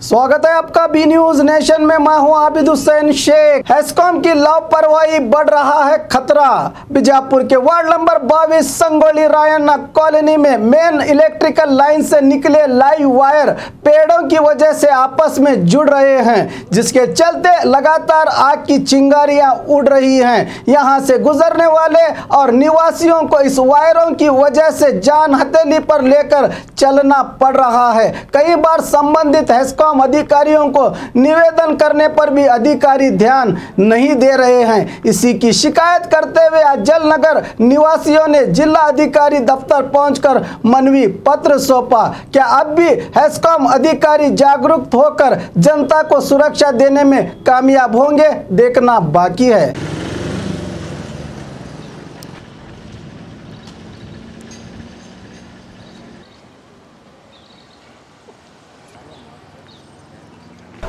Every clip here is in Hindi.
स्वागत है आपका बी न्यूज नेशन में। मैं हूं आबिद हुसैन शेख। हेस्कॉम की लापरवाही बढ़ रहा है खतरा। बीजापुर के ward number 22 Sangolli Rayanna colony में मेन इलेक्ट्रिकल लाइन से निकले लाइव वायर पेड़ों की वजह से आपस में जुड़ रहे हैं, जिसके चलते लगातार आग की चिंगारियां उड़ रही हैं। यहां से गुजरने वाले और निवासियों को इस वायरों की वजह से जान हथेली पर लेकर चलना पड़ रहा है। कई बार संबंधित हेस्कॉम अधिकारियों को निवेदन करने पर भी अधिकारी ध्यान नहीं दे रहे हैं। इसी की शिकायत करते हुए आज जलनगर निवासियों ने जिला अधिकारी दफ्तर पहुंचकर मनवी पत्र सौंपा। क्या अब भी हेस्कॉम अधिकारी जागरूक होकर जनता को सुरक्षा देने में कामयाब होंगे, देखना बाकी है।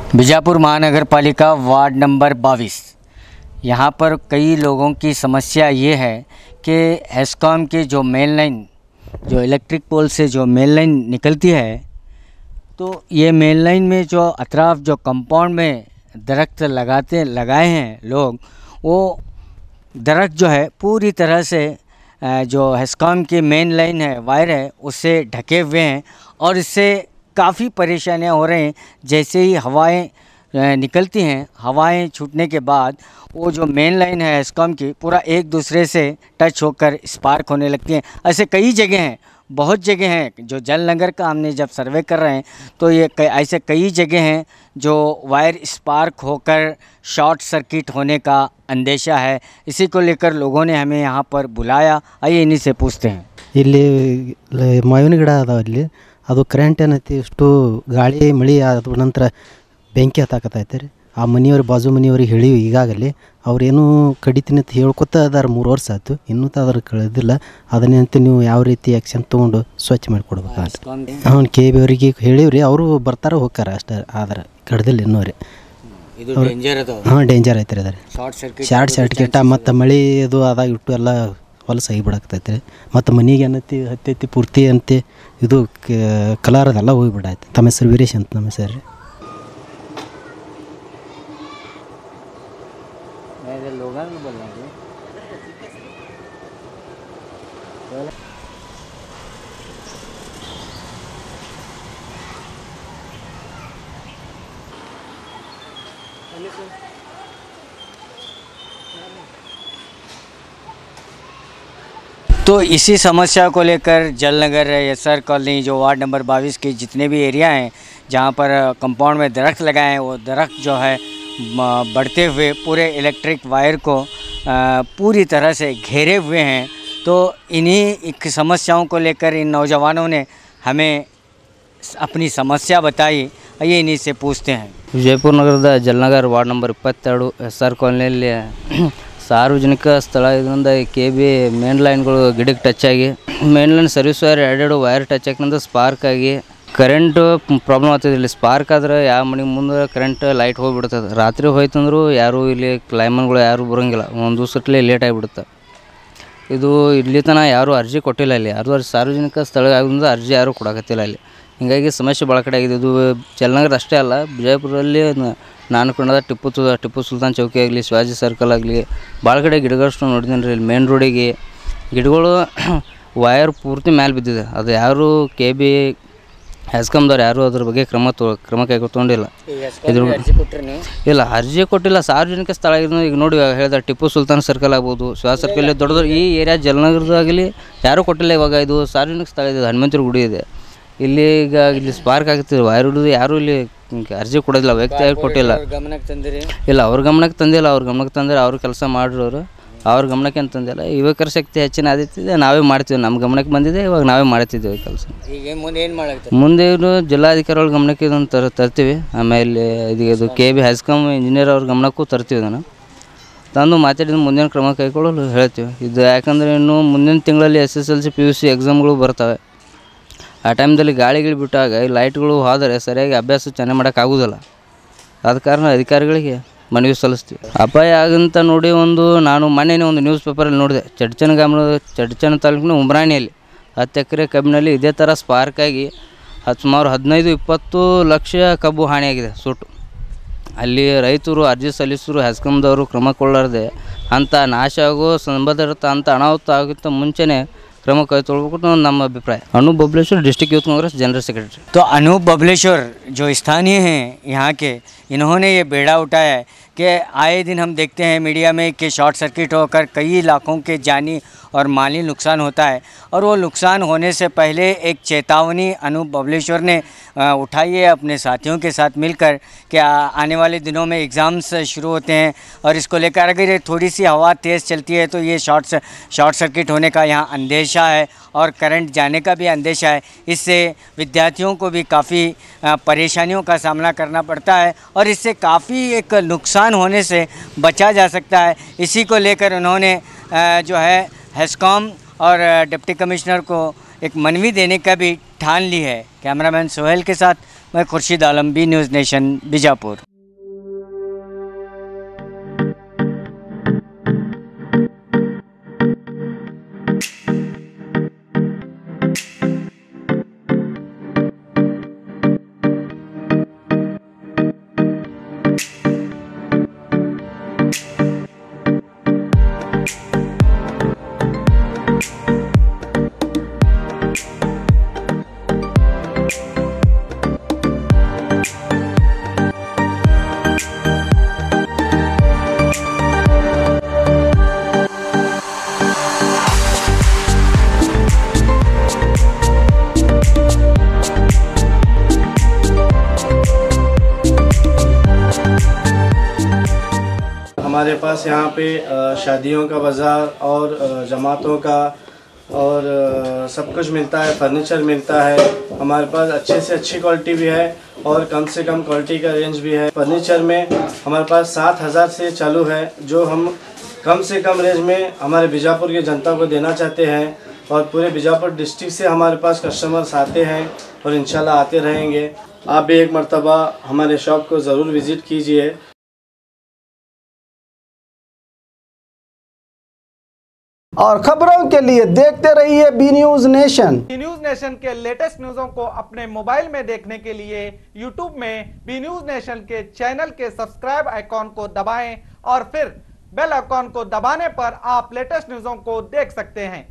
बीजापुर महानगर पालिका वार्ड नंबर 22, यहाँ पर कई लोगों की समस्या ये है कि हेस्कॉम की जो मेन लाइन, जो इलेक्ट्रिक पोल से जो मेन लाइन निकलती है, तो ये मेन लाइन में जो अतराफ जो कंपाउंड में दरख्त लगाए हैं लोग, वो दरख्त जो है पूरी तरह से जो हेस्कॉम की मेन लाइन है, वायर है, उससे ढके हुए हैं और इससे काफ़ी परेशानियां हो रही हैं। जैसे ही हवाएं निकलती हैं, हवाएं छूटने के बाद वो जो मेन लाइन है हेस्कॉम की पूरा एक दूसरे से टच होकर स्पार्क होने लगती हैं। ऐसे कई जगह हैं, बहुत जगह हैं जो जलनगर का हमने जब सर्वे कर रहे हैं तो ये ऐसे कई जगह हैं जो वायर स्पार्क होकर शॉर्ट सर्किट होने का अंदेशा है। इसी को लेकर लोगों ने हमें यहाँ पर बुलाया। आइए इन्हीं से पूछते हैं। ಇಲ್ಲಿ ಮಾವಿನ ಗಿಡ ಅದಾವ, ಅಲ್ಲಿ ಅದು ಕರೆಂಟ್ ಏನೈತಿ, ಇಷ್ಟು ಗಾಳಿ ಮಳೆ ಆದ ನಂತರ ಬೆಂಕಿ ಹತ್ತಾಕತ್ತೈತೆ ರೀ. ಆ ಮನೆಯವ್ರು ಬಾಜು ಮನೆಯವ್ರಿಗೆ ಹೇಳಿವಿ, ಈಗಾಗಲೇ ಅವ್ರೇನು ಕಡಿತೀನಿ ಅಂತ ಹೇಳ್ಕೊತ ಅದಾರ. 3 ವರ್ಷ ಆಯ್ತು, ಇನ್ನೂ ಅದ್ರ ಕಳೆದಿಲ್ಲ. ಅದನ್ನಂತ ನೀವು ಯಾವ ರೀತಿ ಆ್ಯಕ್ಷನ್ ತೊಗೊಂಡು ಸ್ವಚ್ಛ ಮಾಡಿಕೊಡ್ಬೇಕು ಅಂತ ಅವ್ನು ಕೆ ಬಿ ಅವರಿಗೆ ಹೇಳಿವ್ರಿ. ಅವರು ಬರ್ತಾರೆ ಹೋಗ್ತಾರೆ ಅಷ್ಟೇ, ಆದ್ರೆ ಕಡ್ದಿಲ್ಲ ಇನ್ನೂ ರೀ. ಹಾಂ, ಡೇಂಜರ್ ಐತೆ ರೀ ಅದ್ರ ಶಾರ್ಟ್ ಸರ್ಕಿಟ್. ಮತ್ತು ಮಳೆ ಅದು ಅದಾಗ ಇಟ್ಟು ಎಲ್ಲ ಹೊಲಸು ಆಗಿಬಿಡಾಕ್ತೈತೆ ರೀ. ಮತ್ತು ಮನೆಗೆ ಏನೈತಿ ಹತ್ತೈತಿ ಪೂರ್ತಿ ಅಂತೆ ಇದು ಕಲರ್ ಅದೆಲ್ಲ ಹೋಗಿಬಿಡಾಯ್ತು. ತಮ್ಮ ಹೆಸರು ವೀರೇಶ್ ಅಂತ. ನಮ್ಮ ಹೆಸರು ರೀ तो इसी समस्या को लेकर जलनगर एसआर कॉलोनी जो वार्ड नंबर 22 के जितने भी एरिया हैं जहाँ पर कंपाउंड में दरख्त लगाए हैं, वो दरख्त जो है बढ़ते हुए पूरे इलेक्ट्रिक वायर को पूरी तरह से घेरे हुए हैं। तो इन्हीं समस्याओं को लेकर इन नौजवानों ने हमें अपनी समस्या बताई। आइए इन्हीं से पूछते हैं। ವಿಜಯಪುರ ನಗರದ ಜಲನಗರ ವಾರ್ಡ್ ನಂಬರ್ 22 ಎಸ್ಆರ್ ಕಾಲೋನಿಯಲ್ಲಿ ಸಾರ್ವಜನಿಕ ಸ್ಥಳ ಇದರಿಂದ KB ಮೇನ್ ಲೈನ್ಗಳು ಗಿಡಕ್ಕೆ ಟಚ್ ಆಗಿ ಮೇನ್ ಲೈನ್ ಸರ್ವಿಸ್ ವೈರ್ ಎರಡು ವೈರ್ ಟಚ್ ಆಗಿಂದ ಸ್ಪಾರ್ಕ್ ಆಗಿ ಕರೆಂಟ್ ಪ್ರಾಬ್ಲಮ್ ಆಗ್ತದೆ. ಇಲ್ಲಿ ಸ್ಪಾರ್ಕ್ ಆದ್ರೆ ಯಾವ ಮನೆ ಮುಂದೆ ಕರೆಂಟ್ ಲೈಟ್ ಹೋಗಿಬಿಡ್ತದೆ. ರಾತ್ರಿ ಹೋಯ್ತಂದ್ರೂ ಯಾರು ಇಲ್ಲಿ ಕ್ಲೈಮನ್ಗಳು ಯಾರು ಬರೋಂಗಿಲ್ಲ, ಒಂದು ದಿವಸಟ್ಲೆ ಲೇಟ್ ಆಗಿಬಿಡುತ್ತೆ. ಇದು ಇಲ್ಲಿ ತನಕ ಯಾರೂ ಅರ್ಜಿ ಕೊಟ್ಟಿಲ್ಲ. ಇಲ್ಲಿ ಯಾರು ಸಾರ್ವಜನಿಕ ಸ್ಥಳ ಆಗಿದ್ದರಿಂದ ಅರ್ಜಿ ಯಾರೂ ಕೊಡಕತ್ತಿಲ್ಲ. ಇಲ್ಲಿ ಹೀಗಾಗಿ ಸಮಸ್ಯೆ ಭಾಳ ಕಡೆ ಆಗಿದೆ. ಇದು ಜಲನಗರ ಅಷ್ಟೇ ಅಲ್ಲ, ವಿಜಯಪುರದಲ್ಲಿ ನಾನು ಕಂಡದ ಟಿಪ್ಪು ಸುಲ್ತಾನ್ ಚೌಕಿ ಆಗಲಿ, ಶಿವಾಜಿ ಸರ್ಕಲ್ ಆಗಲಿ, ಭಾಳ ಕಡೆ ಗಿಡಗಳಷ್ಟು ನೋಡಿದ್ದೀನಿ ರೀ. ಇಲ್ಲಿ ಮೇನ್ ರೋಡಿಗೆ ಗಿಡಗಳು ವೈರ್ ಪೂರ್ತಿ ಮೇಲೆ ಬಿದ್ದಿದೆ. ಅದು ಯಾರು KB ಹೆಸ್ಕಾಮ್ದವ್ರು ಯಾರು ಅದ್ರ ಬಗ್ಗೆ ಕ್ರಮ ಕೈಗೊಂಡಿಲ್ಲ. ಇದ್ರ ಇಲ್ಲ ಅರ್ಜಿ ಕೊಟ್ಟಿಲ್ಲ. ಸಾರ್ವಜನಿಕ ಸ್ಥಳ ಆಗಿದ್ದು ಈಗ ನೋಡಿ ಹೇಳಿದ ಟಿಪ್ಪು ಸುಲ್ತಾನ್ ಸರ್ಕಲ್ ಆಗ್ಬೋದು, ಶಿವಾಜಿ ಸರ್ಕಲ್ ದೊಡ್ಡ ಈ ಏರಿಯಾ ಜಲನಗರದಾಗಲಿ ಯಾರೂ ಕೊಟ್ಟಿಲ್ಲ. ಇವಾಗ ಇದು ಸಾರ್ವಜನಿಕ ಸ್ಥಳ ಇದೆ, ಹನುಮಂತರ ಗುಡಿ ಇದೆ. ಇಲ್ಲಿ ಈಗ ಇಲ್ಲಿ ಸ್ಪಾರ್ಕ್ ಆಗ್ತಿದೆ, ವೈರ್ ಹಿಡಿದು ಯಾರೂ ಇಲ್ಲಿ ಅರ್ಜಿ ಕೊಡೋದಿಲ್ಲ, ವ್ಯಕ್ತಿಯಾಗಿ ಕೊಟ್ಟಿಲ್ಲ. ಇಲ್ಲ ಅವ್ರ ಗಮನಕ್ಕೆ ತಂದಿಲ್ಲ. ಅವ್ರ ಗಮನಕ್ಕೆ ತಂದರೆ ಅವ್ರು ಕೆಲಸ ಮಾಡಿರೋರು, ಅವ್ರ ಗಮನಕ್ಕೆ ಏನು ತಂದಿಲ್ಲ. ಯುವಕರ ಶಕ್ತಿ ಹೆಚ್ಚಿನ ಆದಿತ್ತಿದೆ, ನಾವೇ ಮಾಡ್ತೀವಿ. ನಮ್ಮ ಗಮನಕ್ಕೆ ಬಂದಿದೆ, ಇವಾಗ ನಾವೇ ಮಾಡ್ತಿದ್ದೇವೆ ಕೆಲಸ. ಮುಂದೆ ಇವರು ಜಿಲ್ಲಾಧಿಕಾರಿಗಳ ಗಮನಕ್ಕೆ ಇದನ್ನು ತರ್ತೀವಿ. ಆಮೇಲೆ ಇದು KB ಹೆಸ್ಕಾಮ್ ಇಂಜಿನಿಯರ್ ಅವ್ರ ಗಮನಕ್ಕೂ ತರ್ತೀವಿ. ಇದನ್ನು ತಂದು ಮಾತಾಡಿದ ಮುಂದಿನ ಕ್ರಮ ಕೈಗೊಳ್ಳಲು ಹೇಳ್ತೀವಿ. ಇದು ಯಾಕಂದರೆ ಇನ್ನು ಮುಂದಿನ ತಿಂಗಳಲ್ಲಿ SSLC PUC ಎಕ್ಸಾಮ್ಗಳು ಬರ್ತವೆ. ಆ ಟೈಮ್ದಲ್ಲಿ ಗಾಳಿಗಳು ಬಿಟ್ಟಾಗ ಈ ಲೈಟ್ಗಳು ಹೋದರೆ ಸರಿಯಾಗಿ ಅಭ್ಯಾಸ ಚೆನ್ನಾಗಿ ಮಾಡೋಕ್ಕಾಗೋದಿಲ್ಲ. ಆದ ಕಾರಣ ಅಧಿಕಾರಿಗಳಿಗೆ ಮನವಿ ಸಲ್ಲಿಸ್ತೀವಿ. ಅಪಾಯ ಆಗಂತ ನೋಡಿ ನಾನು ಮೊನ್ನೆ ಒಂದು ನ್ಯೂಸ್ ಪೇಪರಲ್ಲಿ ನೋಡಿದೆ. ಚಡ್ಚನ ತಾಲೂಕಿನ ಉಮ್ರಾಣಿಯಲ್ಲಿ 10 ಎಕರೆ ಕಬ್ಬಿನಲ್ಲಿ ಇದೇ ಥರ ಸ್ಪಾರ್ಕ್ ಆಗಿ ಸುಮಾರು 15-20 ಲಕ್ಷ ಕಬ್ಬು ಹಾನಿಯಾಗಿದೆ ಸುಟ್ಟು. ಅಲ್ಲಿ ರೈತರು ಅರ್ಜಿ ಸಲ್ಲಿಸಿದ್ರು ಹೆಸ್ಕಾಂದವರು ಕ್ರಮ ಕೊಳ್ಳಾರದೆ ಅಂಥ ನಾಶ ಆಗೋ ಸಂಬಂಧಿತ ಅಂಥ ಅನಾಹುತ ಆಗುತ್ತ ಮುಂಚೆನೇ ಕ್ರಮ ಕೈಗೊಳ್ಳಬೇಕು ನಮ್ಮ ಅಭಿಪ್ರಾಯ. Anoop Babaleshwar district youth Congress general secretary. तो अनूप बबलेश्वर जो स्थानीय हैं यहाँ के, इन्होंने ये बेड़ा उठाया है कि आए दिन हम देखते हैं मीडिया में कि शॉर्ट सर्किट होकर कई इलाकों के जानी और माली नुकसान होता है, और वो नुकसान होने से पहले एक चेतावनी अनूप बबलेश्वर ने उठाई है अपने साथियों के साथ मिलकर कि आने वाले दिनों में एग्ज़ाम्स शुरू होते हैं और इसको लेकर अगर ये थोड़ी सी हवा तेज़ चलती है तो ये शॉर्ट सर्किट होने का यहाँ अंदेशा है और करंट जाने का भी अंदेशा है। इससे विद्यार्थियों को भी काफ़ी परेशानियों का सामना करना पड़ता है और इससे काफ़ी एक नुकसान होने से बचा जा सकता है। इसी को लेकर उन्होंने जो है हेस्कॉम और डिप्टी कमिश्नर को एक मनवी देने का भी ठान ली है। कैमरामैन सोहेल के साथ मैं Khurshid Alam, B news nation, Bijapur. हमारे पास यहाँ पे शादियों का बाज़ार और जमातों का और सब कुछ मिलता है, फर्नीचर मिलता है। हमारे पास अच्छे से अच्छी क्वालिटी भी है और कम से कम क्वालिटी का रेंज भी है। फर्नीचर में हमारे पास 7,000 से चालू है, जो हम कम से कम रेंज में हमारे बीजापुर की जनता को देना चाहते हैं। और पूरे बीजापुर डिस्ट्रिक्ट से हमारे पास कस्टमर्स आते हैं और इंशाल्लाह आते रहेंगे। आप भी एक मर्तबा हमारे शॉप को ज़रूर विज़िट कीजिए। और खबरों के लिए देखते रहिए B news nation. B news nation के लेटेस्ट न्यूज़ों को अपने मोबाइल में देखने के लिए यूट्यूब में बी न्यूज़ नेशन के चैनल के सब्सक्राइब आइकॉन को दबाएं और फिर बेल आइकॉन को दबाने पर आप लेटेस्ट न्यूज़ों को देख सकते हैं।